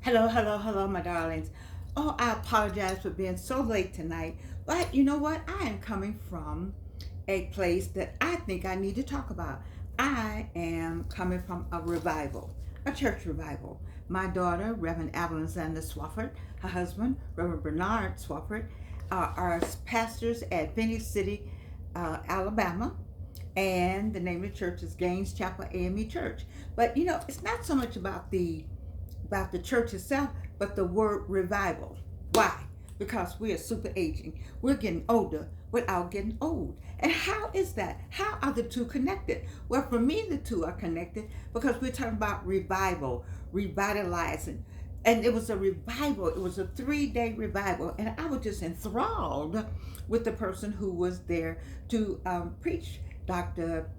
Hello, hello, hello, my darlings. Oh, I apologize for being so late tonight, but you know what? I am coming from a place that I think I need to talk about. I am coming from a revival, a church revival. My daughter, Reverend Alexander Swafford, her husband, Reverend Bernard Swafford, are pastors at Phoenix City, Alabama, and the name of the church is Gaines Chapel AME Church. But you know, it's not so much about the church itself, but the word revival. Why? Because we are super aging. We're getting older without getting old. And how is that? How are the two connected? Well, for me, the two are connected because we're talking about revival, revitalizing. And it was a revival. It was a 3-day revival. And I was just enthralled with the person who was there to preach. Dr.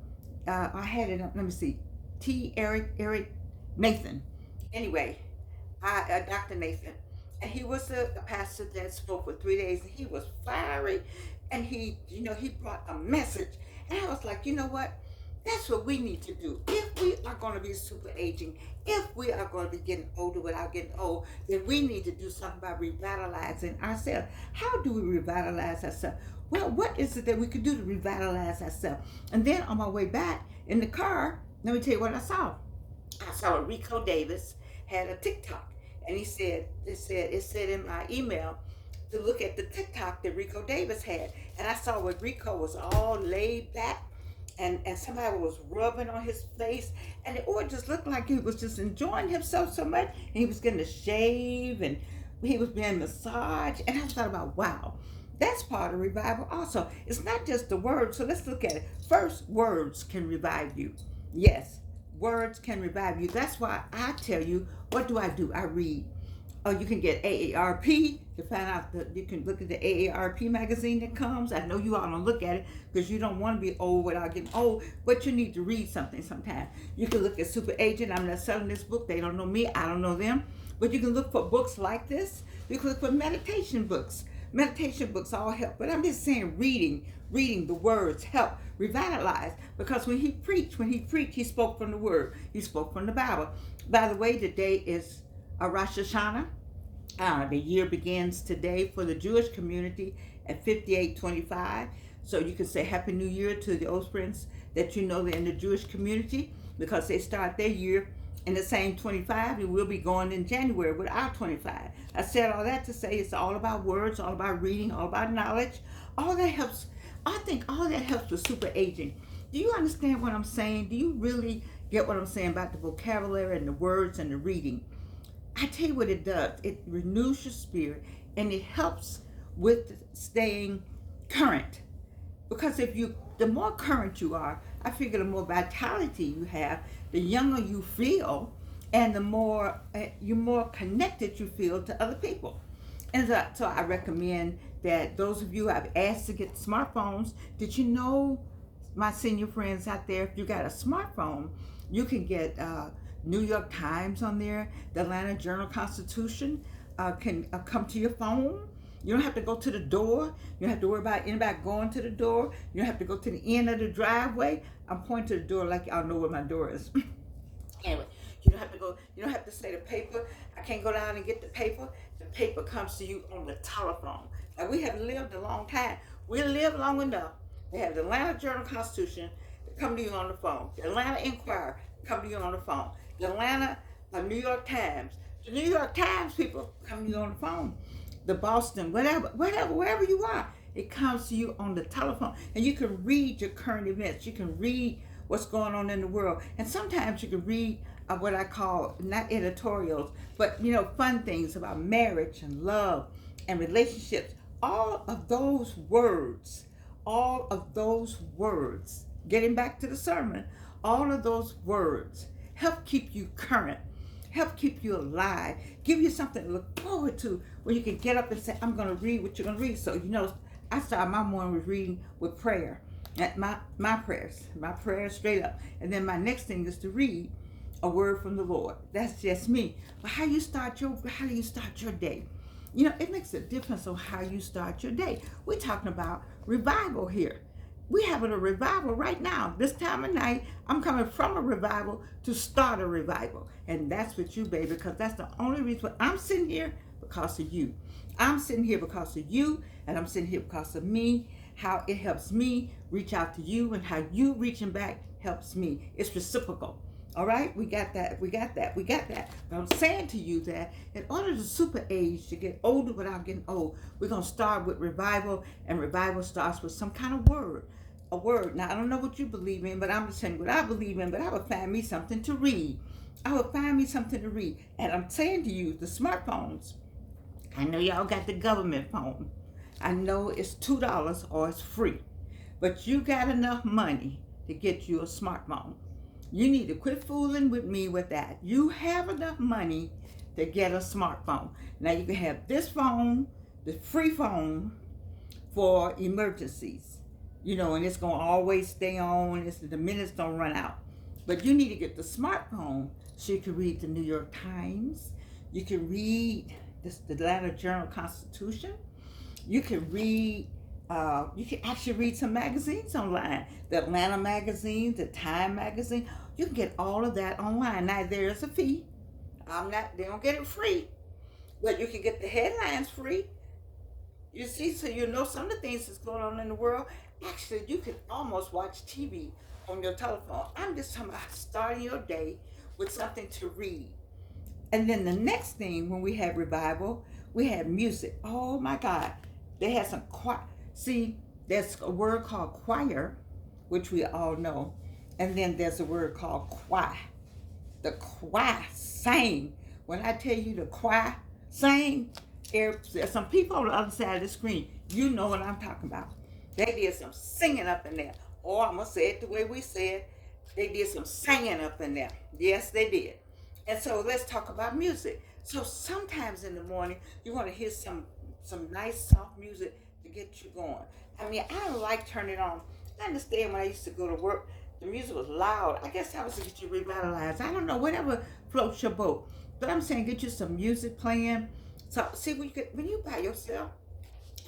I had it, let me see, Eric Nathan. Anyway, Dr. Nathan, and he was a pastor that spoke for 3 days. And he was fiery, and he brought a message. And I was like, you know what? That's what we need to do. If we are going to be super aging, if we are going to be getting older without getting old, then we need to do something about revitalizing ourselves. How do we revitalize ourselves? Well, what is it that we could do to revitalize ourselves? And then on my way back in the car, let me tell you what I saw. I saw Rico Davis had a TikTok, and it said in my email to look at the TikTok that Rico Davis had, and I saw where Rico was all laid back, and somebody was rubbing on his face, and it just looked like he was just enjoying himself so much, and he was getting a shave, and he was being massaged, and I thought about wow. That's part of revival also. It's not just the words. So let's look at it. First, words can revive you. Yes, words can revive you. That's why I tell you, what do? I read. Oh, you can get AARP to find out that you can look at the AARP magazine that comes. I know you all don't look at it because you don't want to be old without getting old, but you need to read something sometimes. You can look at Super Agent. I'm not selling this book. They don't know me. I don't know them. But you can look for books like this. You can look for meditation books. Meditation books all help. But I'm just saying reading the words help revitalize, because when he preached, he spoke from the word. He spoke from the Bible. By the way, today is Rosh Hashanah. The year begins today for the Jewish community at 5825. So you can say Happy New Year to the old friends that you know they're in the Jewish community, because they start their year in the same 25, and we'll be going in January with our 25. I said all that to say it's all about words, all about reading, all about knowledge. All that helps. I think all that helps with super aging. Do you understand what I'm saying? Do you really get what I'm saying about the vocabulary and the words and the reading? I tell you what it does. It renews your spirit, and it helps with staying current. Because the more current you are, I figure the more vitality you have, the younger you feel, and the more connected you feel to other people. And so I recommend that those of you I've asked to get smartphones. Did you know, my senior friends out there, if you got a smartphone, you can get New York Times on there. The Atlanta Journal Constitution can come to your phone. You don't have to go to the door. You don't have to worry about anybody going to the door. You don't have to go to the end of the driveway. I'm pointing to the door like y'all know where my door is. Anyway, you don't have to go. You don't have to say the paper. I can't go down and get the paper. The paper comes to you on the telephone. Now, we have lived a long time. We lived long enough. They have the Atlanta Journal Constitution to come to you on the phone. The Atlanta Inquirer come to you on the phone. The Atlanta New York Times. The New York Times people come to you on the phone. The Boston, wherever you are, it comes to you on the telephone, and you can read your current events. You can read what's going on in the world, and sometimes you can read what I call not editorials, but fun things about marriage and love and relationships. All of those words. Getting back to the sermon, all of those words help keep you current, help keep you alive, give you something to look forward to when you can get up and say, I'm going to read what you're going to read. So, I start my morning with reading with prayer. My prayers straight up. And then my next thing is to read a word from the Lord. That's just me. But how do you start your day? It makes a difference on how you start your day. We're talking about revival here. we having a revival right now. This time of night, I'm coming from a revival to start a revival. And that's with you, baby, because that's the only reason I'm sitting here because of you. I'm sitting here because of you, and I'm sitting here because of me, how it helps me reach out to you, and how you reaching back helps me. It's reciprocal. All right, we got that. We got that. We got that. But I'm saying to you that in order to super age, to get older without getting old, we're going to start with revival, and revival starts with some kind of word. A word. Now, I don't know what you believe in, but I'm just saying what I believe in, but I would find me something to read. I would find me something to read. And I'm saying to you, the smartphones, I know y'all got the government phone. I know it's $2 or it's free, but you got enough money to get you a smartphone. You need to quit fooling with me with that. You have enough money to get a smartphone. Now you can have this phone, the free phone, for emergencies. And it's gonna always stay on. The minutes don't run out. But you need to get the smartphone so you can read the New York Times. You can read the Atlanta Journal-Constitution. You can read. You can actually read some magazines online. The Atlanta magazine, the Time magazine. You can get all of that online. Now there's a fee. They don't get it free, but you can get the headlines free. You see, so you know some of the things that's going on in the world. Actually, you can almost watch TV on your telephone. I'm just talking about starting your day with something to read. And then the next thing, when we have revival, we have music. Oh my God. They had some choir. See, there's a word called choir, which we all know. And then there's a word called choir. The choir sang. When I tell you the choir sang, there's some people on the other side of the screen. You know what I'm talking about. They did some singing up in there. Or I'm going to say it the way we say it. They did some singing up in there. Yes, they did. And so let's talk about music. So sometimes in the morning, you want to hear some nice soft music to get you going. I mean, I don't like turning it on. I understand when I used to go to work, the music was loud. I guess that was to get you revitalized. I don't know, whatever floats your boat. But I'm saying get you some music playing. So see, when you by yourself,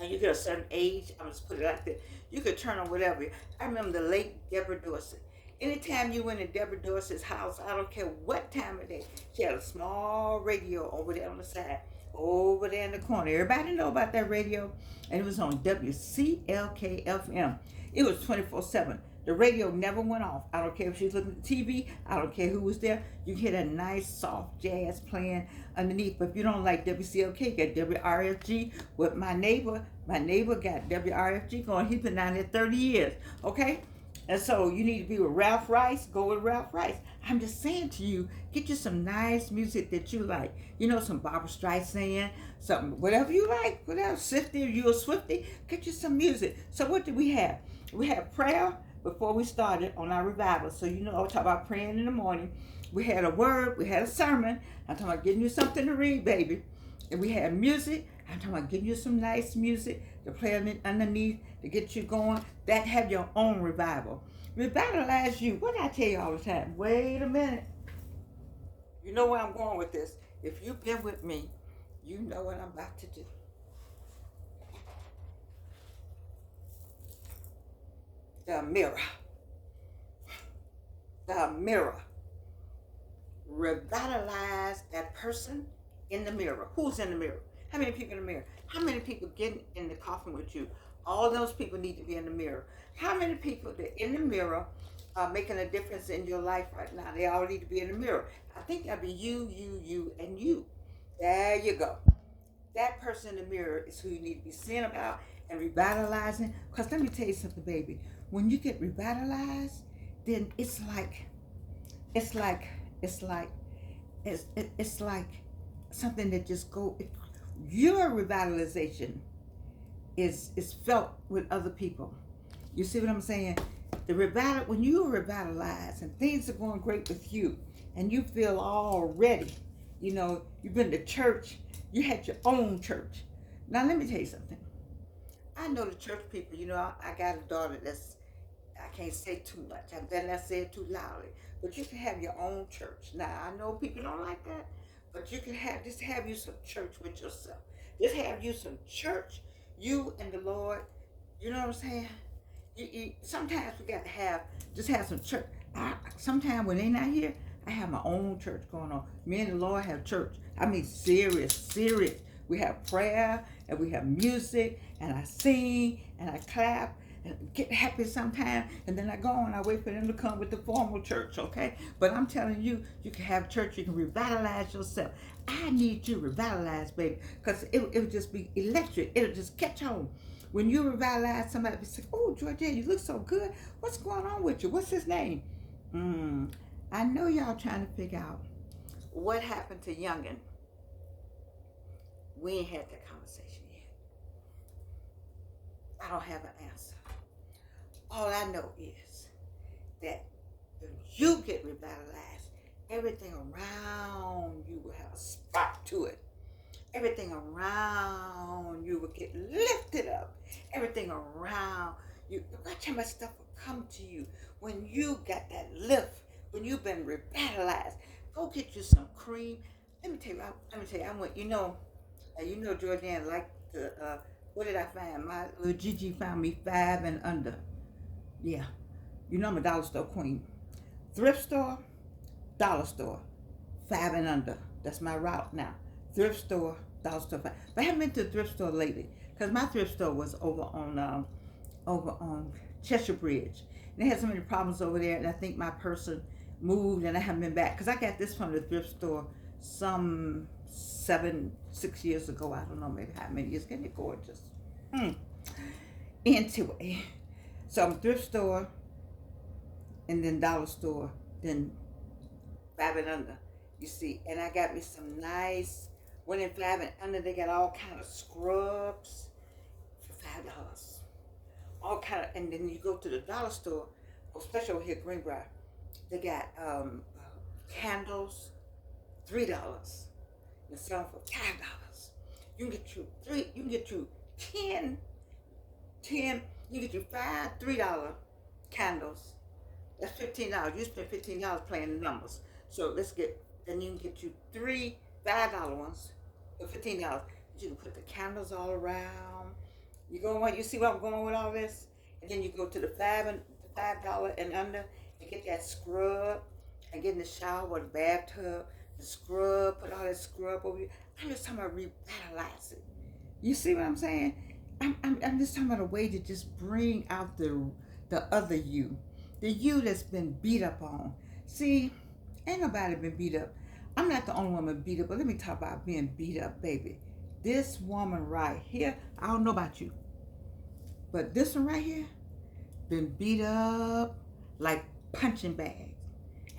and you get a certain age, I'm just put it out there, you could turn on whatever. I remember the late Deborah Dorset. Anytime you went to Deborah Dorset's house, I don't care what time of day, she had a small radio over there on the side, over there in the corner. Everybody know about that radio? And it was on WCLK-FM. It was 24/7. The radio never went off. I don't care if she was looking at TV. I don't care who was there. You hear that nice, soft jazz playing underneath. But if you don't like WCLK, get WRFG. With my neighbor got WRFG going. He's been down there 30 years. Okay? And so you need to be with Ralph Rice, go with Ralph Rice. I'm just saying to you, get you some nice music that you like. Some Barbra Streisand, something, whatever you like, whatever. Swifty, if you're a Swifty, get you some music. So what do we have? We have prayer before we started on our revival. So I was talking about praying in the morning. We had a word, we had a sermon. I'm talking about getting you something to read, baby. And we had music. I'm talking about giving you some nice music to play underneath to get you going. That have your own revival. Revitalize you. What I tell you all the time? Wait a minute. You know where I'm going with this. If you've been with me, you know what I'm about to do. The mirror. The mirror. Revitalize that person in the mirror. Who's in the mirror? How many people in the mirror? How many people getting in the coffin with you? All those people need to be in the mirror. How many people that in the mirror are making a difference in your life right now? They all need to be in the mirror. I think that'd be you, and you. There you go. That person in the mirror is who you need to be seeing about and revitalizing. Because let me tell you something, baby. When you get revitalized, then it's like something that just your revitalization is felt with other people. You see what I'm saying? When you are revitalized and things are going great with you and you feel all ready, you've been to church, you had your own church. Now let me tell you something. I know the church people, I got a daughter I can't say too much. I better not say it too loudly. But you can have your own church. Now, I know people don't like that, but you can just have you some church with yourself. Just have you some church, you and the Lord, you know what I'm saying? Sometimes we got to have some church. Sometimes when they not here, I have my own church going on. Me and the Lord have church. I mean, serious. We have prayer and we have music, and I sing and I clap and get happy sometimes, and then I go on. I wait for them to come with the formal church, okay? But I'm telling you, you can have church. You can revitalize yourself. I need you revitalized, baby, because it would just be electric. It'll just catch on. When you revitalize somebody, be say, "Oh, Georgette, you look so good. What's going on with you? What's his name?" I know y'all trying to figure out what happened to Youngin. We ain't had that conversation yet. I don't have an answer. All I know is that when you get revitalized, everything around you will have a spark to it. Everything around you will get lifted up. Everything around you, watch how much stuff will come to you when you got that lift, when you've been revitalized. Go get you some cream. Let me tell you, I went, Jordan liked the, what did I find? My little Gigi found me 5 and under. Yeah. I'm a dollar store queen. Thrift store, dollar store, 5 and under. That's my route now. Thrift store, dollar store, 5. But I haven't been to the thrift store lately because my thrift store was over on Cheshire Bridge. And they had so many problems over there, and I think my person moved, and I haven't been back because I got this from the thrift store some 6 years ago. I don't know, maybe how many years. Isn't it gorgeous? Anyway, so I'm thrift store, and then dollar store, then 5 and under. You see, and I got me some nice. When in 5 and under, they got all kind of scrubs for $5. All kind of, and then you go to the dollar store, especially over here, Greenbrier. They got candles, $3. You sell them for $5. You can get you 3. You can get you 10. You can get you 5 $3 candles. That's $15. You spend $15 playing the numbers. So then you can get you 3 $5 ones for $15. You can put the candles all around. You see where I'm going with all this? And then you go to the $5 and under and get that scrub and get in the shower or the bathtub, the scrub, put all that scrub over you. I'm just talking about revitalize it. You see what I'm saying? I'm just talking about a way to just bring out the other you. The you that's been beat up on. See, ain't nobody been beat up. I'm not the only woman beat up, but let me talk about being beat up, baby. This woman right here, I don't know about you, but this one right here, been beat up like punching bags.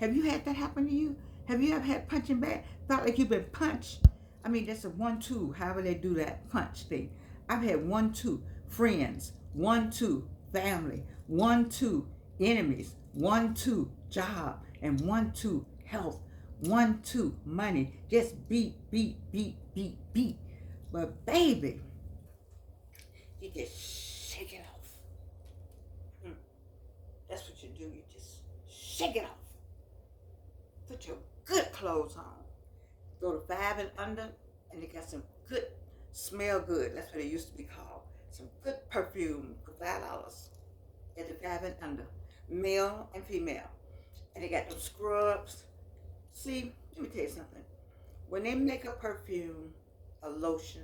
Have you had that happen to you? Have you ever had punching bag? Felt like you've been punched? I mean, that's a 1-2, however they do that punch thing. I've had 1-2 friends, 1-2 family, 1-2 enemies, 1-2 job, and 1-2 health, 1-2 money. Just beat. But baby, you just shake it off. That's what you do. You just shake it off. Put your good clothes on. Go to 5 and under, and they got some good, smell good. That's what it used to be called. Some good perfume for $5 at the 5 and under, male and female. And they got those scrubs. See, let me tell you something. When they make a perfume, a lotion,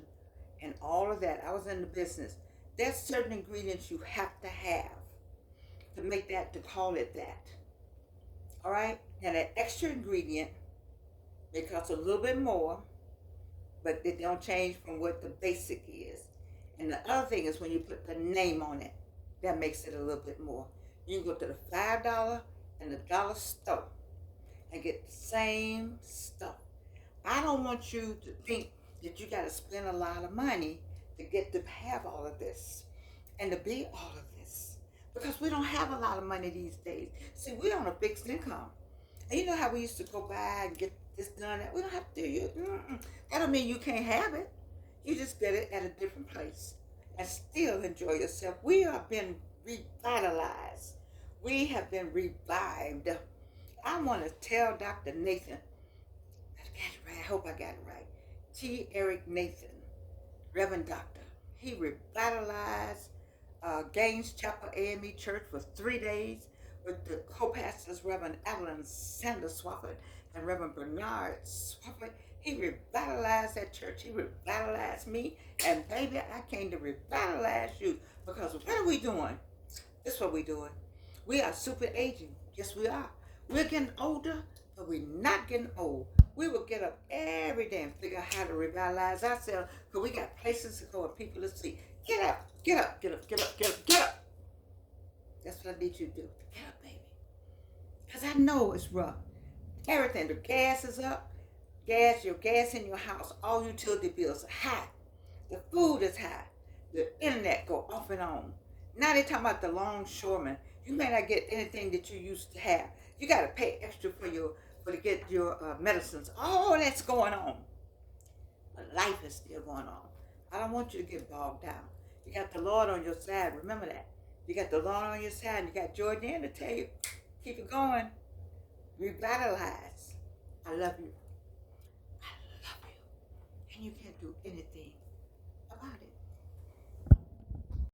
and all of that, I was in the business. There's certain ingredients you have to have to make that, to call it that. All right? Now that extra ingredient may cost a little bit more, but it don't change from what the basic is. And the other thing is when you put the name on it, that makes it a little bit more. You can go to the $5 and the dollar store and get the same stuff. I don't want you to think that you got to spend a lot of money to get to have all of this and to be all of this, because we don't have a lot of money these days. See, we're on a fixed income. And you know how we used to go by and get this done? We don't have to do it. That don't mean you can't have it. You just get it at a different place and still enjoy yourself. We have been revitalized. We have been revived. I want to tell Dr. Nathan, I hope I got it right. T. Eric Nathan, Reverend Doctor. He revitalized Gaines Chapel AME Church for 3 days with the co-pastors Reverend Evelyn Sanders Swafford and Reverend Bernard Swafford. He revitalized that church. He revitalized me. And baby, I came to revitalize you because what are we doing? This is what we're doing. We are super aging. Yes, we are. We're getting older, but we're not getting old. We will get up every day and figure out how to revitalize ourselves because we got places to go and people to see. Get up, get up, get up, get up, get up, get up. That's what I need you to do. Get up, baby. Because I know it's rough. Everything, the gas is up. Your gas in your house, all utility bills are high. The food is high. The internet go off and on. Now they talking about the longshoremen. You may not get anything that you used to have. You got to pay extra for to get your medicines. All that's going on. But life is still going on. I don't want you to get bogged down. You got the Lord on your side. Remember that. You got the Lord on your side. And you got Jordan to tell you, keep it going. Revitalize. I love you. I love you. And you can't do anything